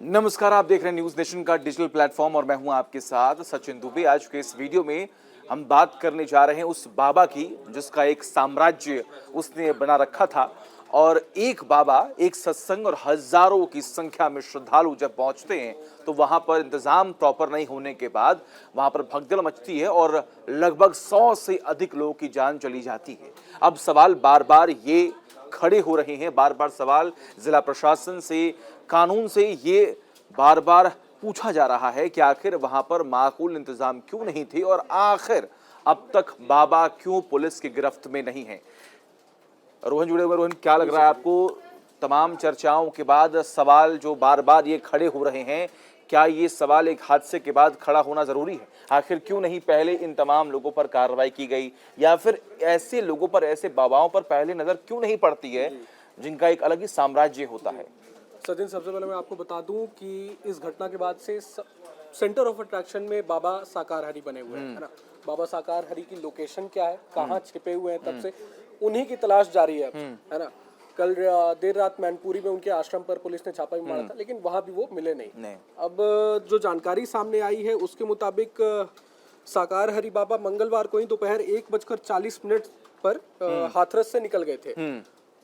नमस्कार, आप देख रहे हैं न्यूज नेशन का डिजिटल प्लेटफॉर्म और मैं हूं आपके साथ सचिन दुबे। आज के इस वीडियो में हम बात करने जा रहे हैं उस बाबा की जिसका एक साम्राज्य उसने बना रखा था। और एक बाबा, एक सत्संग और हजारों की संख्या में श्रद्धालु जब पहुंचते हैं तो वहां पर इंतजाम प्रॉपर नहीं होने के बाद वहां पर भगदड़ मचती है और लगभग 100 से अधिक लोगों की जान चली जाती है। अब सवाल बार बार ये खड़े हो रहे हैं, बार बार सवाल जिला प्रशासन से, कानून से ये बार बार पूछा जा रहा है कि आखिर वहां पर माकूल इंतजाम क्यों नहीं थे और आखिर अब तक बाबा क्यों पुलिस की गिरफ्त में नहीं है। रोहन जुड़े हुए। रोहन, क्या लग रहा है आपको, तमाम चर्चाओं के बाद सवाल जो बार बार ये खड़े हो रहे हैं, क्या ये सवाल एक हादसे के बाद खड़ा होना जरूरी है? आखिर क्यों नहीं पहले इन तमाम लोगों पर कार्रवाई की गई, या फिर ऐसे लोगों पर, ऐसे बाबाओं पर पहले नजर क्यों नहीं पड़ती है जिनका एक अलग ही साम्राज्य होता है? सचिन, सबसे पहले मैं आपको बता दूं कि इस घटना के बाद से सेंटर ऑफ अट्रैक्शन में बाबा साकार हरि बने हुए हैं, है ना। बाबा साकार हरि की लोकेशन क्या है, कहाँ छिपे हुए हैं, तब से उन्हीं की तलाश जारी है ना। कल देर रात मैनपुरी में उनके आश्रम पर पुलिस ने छापा भी मारा था, लेकिन वहां भी वो मिले नहीं। अब जो जानकारी सामने आई है उसके मुताबिक साकार हरि बाबा मंगलवार को ही दोपहर 1:40 पर हाथरस से निकल गए थे।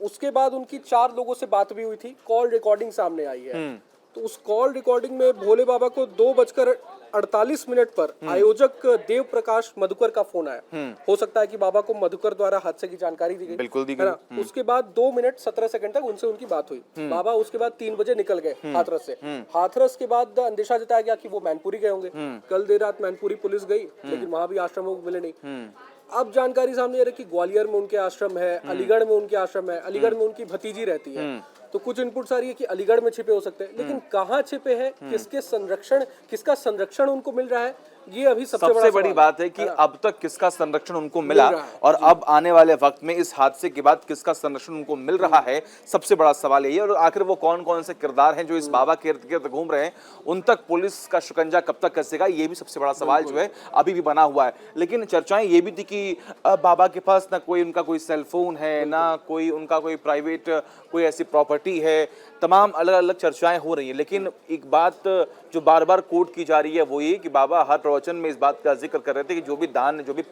उसके बाद उनकी 4 लोगों से बात भी हुई थी, कॉल रिकॉर्डिंग सामने आई है। तो उस कॉल रिकॉर्डिंग में भोले बाबा को 2:48 पर आयोजक देव प्रकाश मधुकर का फोन आया। हो सकता है कि बाबा को मधुकर द्वारा हादसे की जानकारी दी गई, बिल्कुल दी गई। उसके बाद 2 मिनट 17 सेकंड तक उनसे उनकी बात हुई। बाबा उसके बाद 3 बजे निकल गए हाथरस से। हाथरस के बाद अंदेशा जताया गया कि वो मैनपुरी गए होंगे। कल देर रात मैनपुरी पुलिस गई, लेकिन वहां भी आश्रम मिले नहीं। अब जानकारी सामने आ रही है कि ग्वालियर में उनके आश्रम है, अलीगढ़ में उनके आश्रम है, अलीगढ़ में उनकी भतीजी रहती है। तो कुछ इनपुट्स आ रही है कि अलीगढ़ में छिपे हो सकते हैं, लेकिन कहाँ छिपे हैं, किसका संरक्षण उनको मिल रहा है, ये अभी सबसे बड़ी बात है कि अब तक किसका संरक्षण उनको मिला और अब आने वाले वक्त में इस हादसे के बाद किसका संरक्षण उनको मिल रहा है, सबसे बड़ा सवाल यही है। और आखिर वो कौन कौन से किरदार हैं जो इस बाबा के इर्द गिर्द घूम रहे हैं, उन तक पुलिस का शिकंजा कब तक कसेगा, ये भी सबसे बड़ा सवाल जो है अभी भी बना हुआ है। लेकिन चर्चाएं ये भी थी कि बाबा के पास ना कोई उनका कोई सेलफोन है, ना कोई उनका कोई प्राइवेट कोई ऐसी प्रॉपर्टी है, तमाम अलग अलग चर्चाएं हो रही हैं। लेकिन एक बात जो बार बार कोट की जा रही है वो ये कि बाबा हर प्रवचन में इस बात का जिक्र कर रहे थे कि जो भी दान, जो भी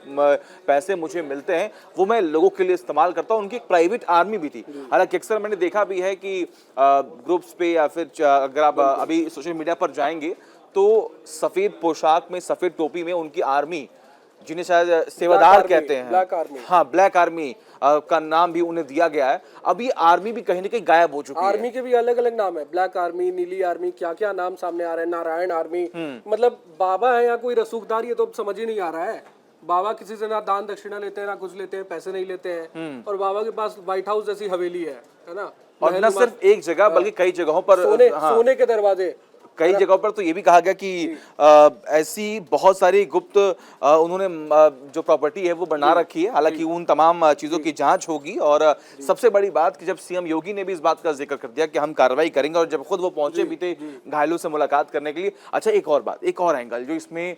पैसे मुझे मिलते हैं वो मैं लोगों के लिए इस्तेमाल करता हूं। उनकी एक प्राइवेट आर्मी भी थी। हालांकि अक्सर मैंने देखा भी है कि ग्रुप्स पे या फिर अगर आप अभी सोशल मीडिया पर जाएंगे तो सफेद पोशाक में, सफेद टोपी में उनकी आर्मी, जिन्हें शायद सेवादार कहते हैं, ब्लैक आर्मी, हाँ ब्लैक आर्मी का नाम भी उन्हें दिया गया है। अब ये आर्मी भी कहीं ना कहीं गायब हो चुकी है। आर्मी के भी अलग अलग नाम है, ब्लैक आर्मी, नीली आर्मी, क्या क्या नाम सामने आ रहे हैं, नारायण आर्मी। मतलब बाबा है या कोई रसूखदार, ये तो समझ ही नहीं आ रहा है। बाबा किसी से ना दान दक्षिणा लेते हैं, ना कुछ लेते हैं, पैसे नहीं लेते हैं। और बाबा के पास व्हाइट हाउस जैसी हवेली है ना। और न सिर्फ एक जगह बल्कि कई जगहों पर सोने के दरवाजे, कई जगहों पर तो ये भी कहा गया कि ऐसी बहुत सारी गुप्त उन्होंने जो प्रॉपर्टी है वो बना रखी है। हालांकि उन तमाम चीजों की जांच होगी। और सबसे बड़ी बात कि जब सीएम योगी ने भी इस बात का जिक्र कर दिया कि हम कार्रवाई करेंगे, और जब खुद वो पहुंचे भी थे घायलों से मुलाकात करने के लिए। अच्छा, एक और बात, एक और एंगल जो इसमें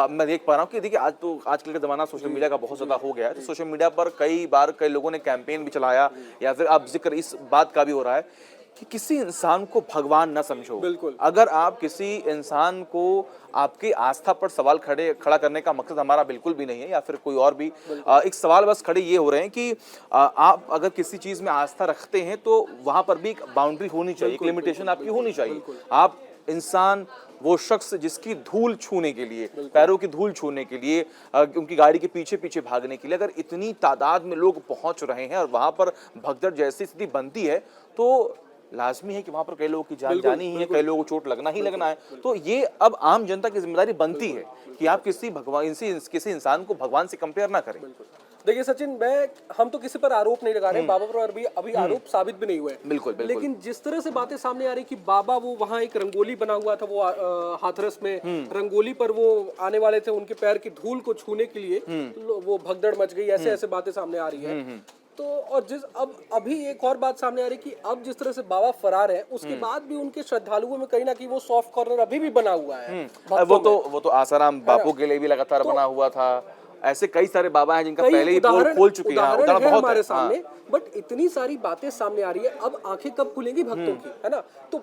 मैं देख पा रहा हूँ कि देखिए आजकल का जमाना सोशल मीडिया का बहुत ज्यादा हो गया है। तो सोशल मीडिया पर कई बार कई लोगों ने कैंपेन भी चलाया, या फिर अब जिक्र इस बात का भी हो रहा है कि किसी इंसान को भगवान न समझो। बिल्कुल। अगर आप किसी इंसान को, आपकी आस्था पर सवाल खड़ा करने का मकसद हमारा बिल्कुल भी नहीं है, या फिर कोई और भी एक सवाल बस खड़े ये हो रहे हैं कि आप अगर किसी चीज में आस्था रखते हैं तो वहां पर भी एक बाउंड्री होनी चाहिए, एक लिमिटेशन आपकी होनी चाहिए। आप इंसान, वो शख्स जिसकी धूल छूने के लिए, पैरों की धूल छूने के लिए, उनकी गाड़ी के पीछे पीछे भागने के लिए अगर इतनी तादाद में लोग पहुंच रहे हैं और वहां पर भगदड़ जैसी स्थिति बनती है तो लाजमी है कि वहां पर कई लोगों की जान जानी ही है, कई लोगों को चोट लगना ही लगना है। तो ये अब आम जनता की जिम्मेदारी बनती है कि आप किसी इंसान को भगवान से कंपेयर ना करें। देखिए सचिन, हम तो किसी पर आरोप नहीं लगा रहे, बाबा पर अभी आरोप साबित भी नहीं हुए। बिल्कुल। लेकिन जिस तरह से बातें सामने आ रही कि बाबा, वो वहाँ एक रंगोली बना हुआ था, वो हाथरस में रंगोली पर वो आने वाले थे, उनके पैर की धूल को छूने के लिए वो भगदड़ मच गई, ऐसे ऐसे बातें सामने आ रही है। तो और अभी एक और बात सामने आ रही कि अब जिस तरह से बाबा फरार है, उसके बाद भी उनके श्रद्धालुओं में कहीं ना कहीं वो सॉफ्ट कॉर्नर अभी भी बना हुआ है। वो तो आसाराम बापू के लिए भी लगातार बना हुआ था। ऐसे कई सारे बाबा हैं जिनका पहले ही पोल खोल चुके हैं, उदाहरण है हमारे सामने। बट इतनी सारी बातें सामने आ रही है, अब आंखें कब खुलेंगी भक्तों की, है ना। तो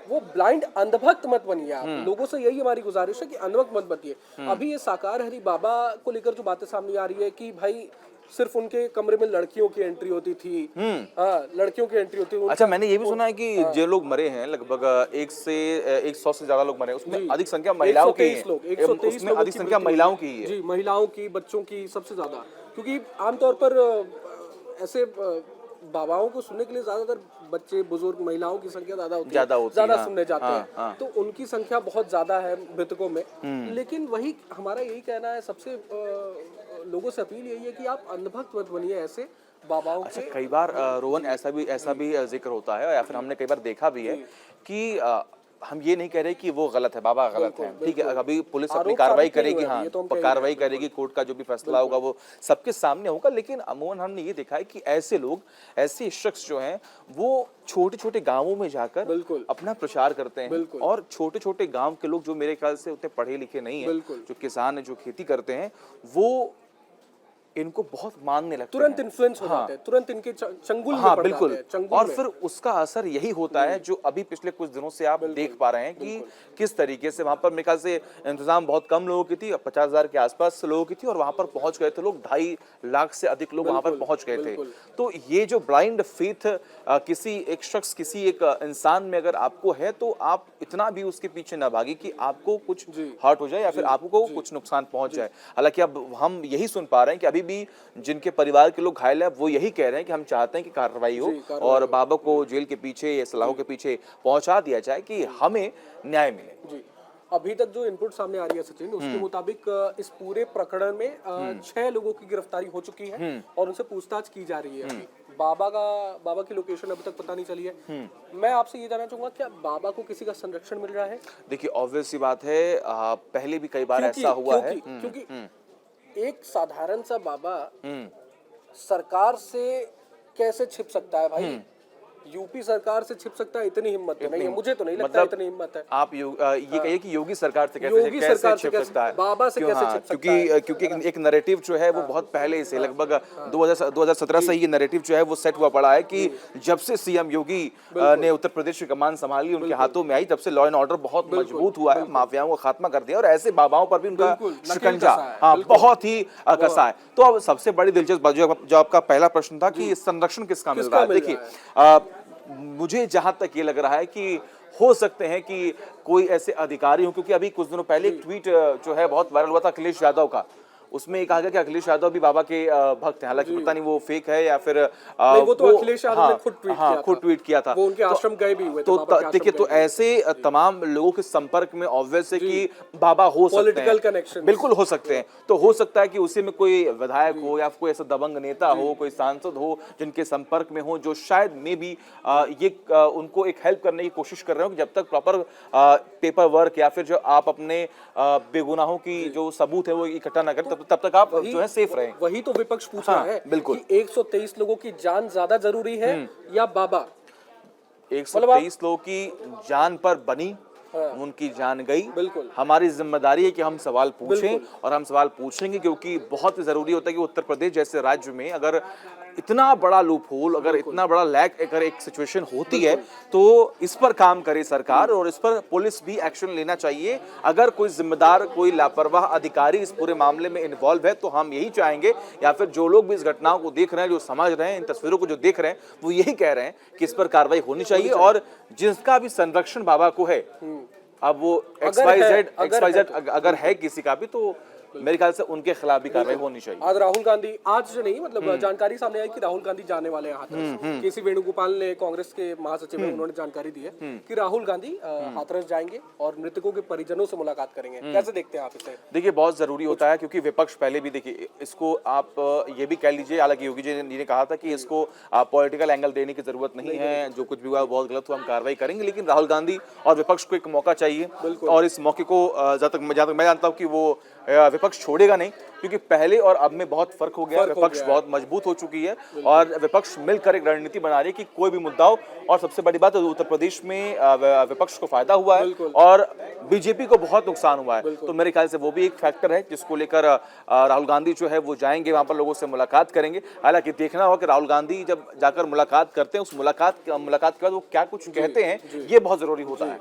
वो ब्लाइंड अंधभक्त मत बनिए आप। लोगों से यही हमारी गुजारिश है कि अंधभक्त मत बनिए। अभी ये साकार हरि बाबा को लेकर जो बातें सामने आ रही है कि भाई सिर्फ उनके कमरे में लड़कियों की एंट्री होती थी, हाँ लड़कियों की एंट्री होती थी। अच्छा, मैंने ये भी सुना है कि जो लोग मरे हैं लगभग 100 से ज्यादा लोग मरे हैं, उसमें अधिक संख्या महिलाओं की है। 123 उसमें अधिक संख्या महिलाओं की ही है। जी, महिलाओं की, बच्चों की सबसे ज्यादा, क्योंकि आमतौर पर ऐसे बाबाओं को सुनने के लिए ज्यादातर बच्चे, बुजुर्ग, महिलाओं की संख्या ज्यादा होती है, ज्यादा सुनने जाते हैं। तो उनकी संख्या बहुत ज्यादा है मृतकों में। लेकिन वही हमारा यही कहना है, सबसे लोगों से अपील यही है कि आप अंधभक्त मत बनिए ऐसे बाबाओं अच्छा, के। कई बार रोहन ऐसा भी जिक्र होता है या फिर हमने कई बार देखा भी है कि हम ये नहीं कह रहे कि वो गलत है, बाबा गलत है, ठीक है, अभी पुलिस अपनी कार्रवाई करेगी, हाँ कार्रवाई करेगी, कोर्ट का जो भी फैसला होगा वो सबके सामने होगा। लेकिन अमूमन हमने ये देखा है कि ऐसे लोग, ऐसे शख्स जो हैं वो छोटे छोटे गांवों में जाकर अपना प्रचार करते हैं, और छोटे छोटे गांव के लोग जो मेरे ख्याल से उतने पढ़े लिखे नहीं है, जो किसान है, जो खेती करते हैं, वो इनको बहुत मानने लगते हैं, तुरंत इन्फ्लुएंस हो जाते हैं, तुरंत इनके चंगुल में पड़ बिल्कुल जाते हैं, चंगुल और में। फिर उसका असर यही होता है जो अभी पिछले कुछ दिनों से आप देख पा रहे हैं कि किस तरीके से वहां पर मेरे ख्याल से इंतजाम बहुत कम लोगों की थी, 50,000 के आसपास लोगों की थी, और वहां पर पहुंच गए थे लोग, 2.5 लाख से अधिक लोग वहां पर पहुंच गए थे। तो ये जो ब्लाइंड फेथ किसी एक शख्स, किसी एक इंसान में अगर आपको है, तो आप इतना भी उसके पीछे ना भागे कि आपको कुछ हर्ट हो जाए या फिर आपको कुछ नुकसान पहुंच जाए। हालांकि अब हम यही सुन पा रहे हैं कि अभी भी जिनके परिवार के लोग घायल हैं वो यही कह रहे हैं कि हम चाहते हैं कि कार्रवाई हो और बाबा को जेल के पीछे या सलाखों के पीछे पहुंचा दिया जाए कि हमें न्याय मिले। जी, अभी तक जो इनपुट सामने आ रही है सचिन, उसके मुताबिक इस पूरे प्रकरण में 6 लोगों की गिरफ्तारी हो चुकी है और उनसे पूछताछ की जा रही है। अभी बाबा की लोकेशन अभी तक पता नहीं चली है। मैं आपसे ये जानना चाहूंगा, क्या बाबा को किसी का संरक्षण मिल रहा है? देखिए, ऑब्वियस सी बात है, पहले भी कई बार ऐसा हुआ है। क्योंकि एक साधारण सा बाबा सरकार से कैसे छिप सकता है भाई? यूपी सरकार से छिप सकता है, इतनी हिम्मत तो नहीं है, मुझे तो नहीं लगता इतनी हिम्मत है। आप ये कहिए कि योगी सरकार से कैसे छिप सकता है, बाबा से कैसे छिप सकता है? क्योंकि एक नैरेटिव जो है वो बहुत पहले से, लगभग 2017 से ये नैरेटिव जो है वो सेट हुआ पड़ा है कि जब से सीएम योगी ने उत्तर प्रदेश की कमान संभाली, उनके हाथों में आई, तब से लॉ एंड ऑर्डर बहुत मजबूत हुआ है, माफियाओं को खात्मा कर दिया और ऐसे बाबाओं पर भी उनका शिकंजा बहुत ही कसा है। तो अब सबसे बड़ी दिलचस्प बात जो आपका पहला प्रश्न था कि संरक्षण किसका मिल रहा है, देखिए मुझे जहां तक ये लग रहा है कि हो सकते हैं कि कोई ऐसे अधिकारी हो, क्योंकि अभी कुछ दिनों पहले एक ट्वीट जो है बहुत वायरल हुआ था अखिलेश यादव का, उसमें कहा गया कि अखिलेश यादव भी बाबा के भक्त हैं। हालांकि पता नहीं वो फेक है या फिर वो तो अखिलेश यादव ने खुद ट्वीट किया था, वो उनके आश्रम गए भी हुए थे। तो देखिए, तो ऐसे तमाम लोगों के संपर्क में ऑब्वियस है कि बाबा हो सकते हैं, पॉलिटिकल कनेक्शन बिल्कुल हो सकते हैं। तो हो सकता है कि उसी में कोई विधायक हो या कोई ऐसा दबंग नेता हो, कोई सांसद हो जिनके संपर्क में हो, जो शायद में भी ये उनको एक हेल्प करने की कोशिश कर रहे हो कि जब तक प्रॉपर पेपर वर्क या फिर जो आप अपने बेगुनाहों की जो सबूत है वो इकट्ठा ना करें, तब तक आप जो है सेफ रहें। वही तो विपक्ष पूछ रहा है बिल्कुल कि 123 लोगों की जान ज्यादा जरूरी है या बाबा? 123 लोगों की जान पर बनी, उनकी जान गई। बिल्कुल हमारी जिम्मेदारी है कि हम सवाल पूछें और हम सवाल पूछेंगे, क्योंकि बहुत जरूरी होता है कि उत्तर प्रदेश जैसे राज्य में अगर इतना बड़ा लूप होल, अगर इतना बड़ा लैक, अगर एक सिचुएशन होती है तो इस पर काम करे सरकार और इस पर पुलिस भी एक्शन लेना चाहिए। अगर कोई जिम्मेदार, कोई लापरवाह अधिकारी इस पूरे मामले में इन्वॉल्व है तो हम यही चाहेंगे, या फिर जो लोग भी इस घटनाओं को देख रहे हैं, जो समझ रहे हैं, इन तस्वीरों को जो देख रहे हैं, वो यही कह रहे हैं कि इस पर कार्रवाई होनी चाहिए। और जिसका भी संरक्षण बाबा को है, अब वो XYZ अगर है किसी का भी, तो मेरे ख्याल से उनके खिलाफ भी कार्रवाई होनी चाहिए। आज राहुल गांधी, आज नहीं मतलब जानकारी सामने आई कि राहुल गांधी जाने वाले हैं हाथरस। केसी वेणुगोपाल ने, कांग्रेस के महासचिव हैं, उन्होंने जानकारी दी है कि राहुल गांधी हाथरस जाएंगे और मृतकों के परिजनों से मुलाकात करेंगे। कैसे देखते हैं आप इसे? देखिए, बहुत जरूरी होता है, क्योंकि विपक्ष पहले भी, देखिए इसको आप ये भी कह लीजिए, हालांकि योगी जी ने कहा था कि इसको पॉलिटिकल एंगल देने की जरूरत नहीं है, जो कुछ भी हुआ बहुत गलत हुआ, हम कार्रवाई करेंगे। लेकिन राहुल गांधी और विपक्ष को एक मौका चाहिए और इस मौके को जहाँ तक मैं जानता हूँ कि वो विपक्ष छोड़ेगा नहीं, क्योंकि पहले और अब में बहुत फर्क हो गया है। विपक्ष बहुत मजबूत हो चुकी है और विपक्ष मिलकर एक रणनीति बना रही है कि कोई भी मुद्दा हो। और सबसे बड़ी बात है, उत्तर प्रदेश में विपक्ष को फायदा हुआ है और बीजेपी को बहुत नुकसान हुआ है। तो मेरे ख्याल से वो भी एक फैक्टर है जिसको लेकर राहुल गांधी जो है वो जाएंगे, वहां पर लोगों से मुलाकात करेंगे। हालांकि देखना होगा कि राहुल गांधी जब जाकर मुलाकात करते हैं, उस मुलाकात के बाद वो क्या कुछ कहते हैं, ये बहुत जरूरी होता है।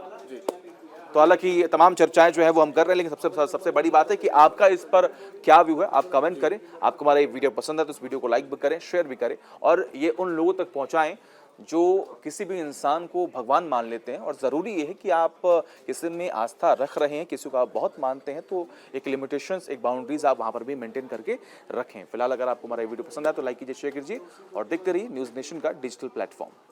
तो हालांकि ये तमाम चर्चाएं जो है वो हम कर रहे हैं, लेकिन सबसे बड़ी बात है कि आपका इस पर क्या व्यू है, आप कमेंट करें। आपको हमारा ये वीडियो पसंद है तो इस वीडियो को लाइक भी करें, शेयर भी करें और ये उन लोगों तक पहुंचाएं जो किसी भी इंसान को भगवान मान लेते हैं। और ज़रूरी ये है कि आप किसी में आस्था रख रहे हैं, किसी को आप बहुत मानते हैं, तो एक लिमिटेशंस, एक बाउंड्रीज आप वहाँ पर भी मेंटेन करके रखें। फिलहाल अगर आपको हमारा वीडियो पसंद आया तो लाइक कीजिए, शेयर कीजिए और देखते रहिए न्यूज़ नेशन का डिजिटल प्लेटफॉर्म।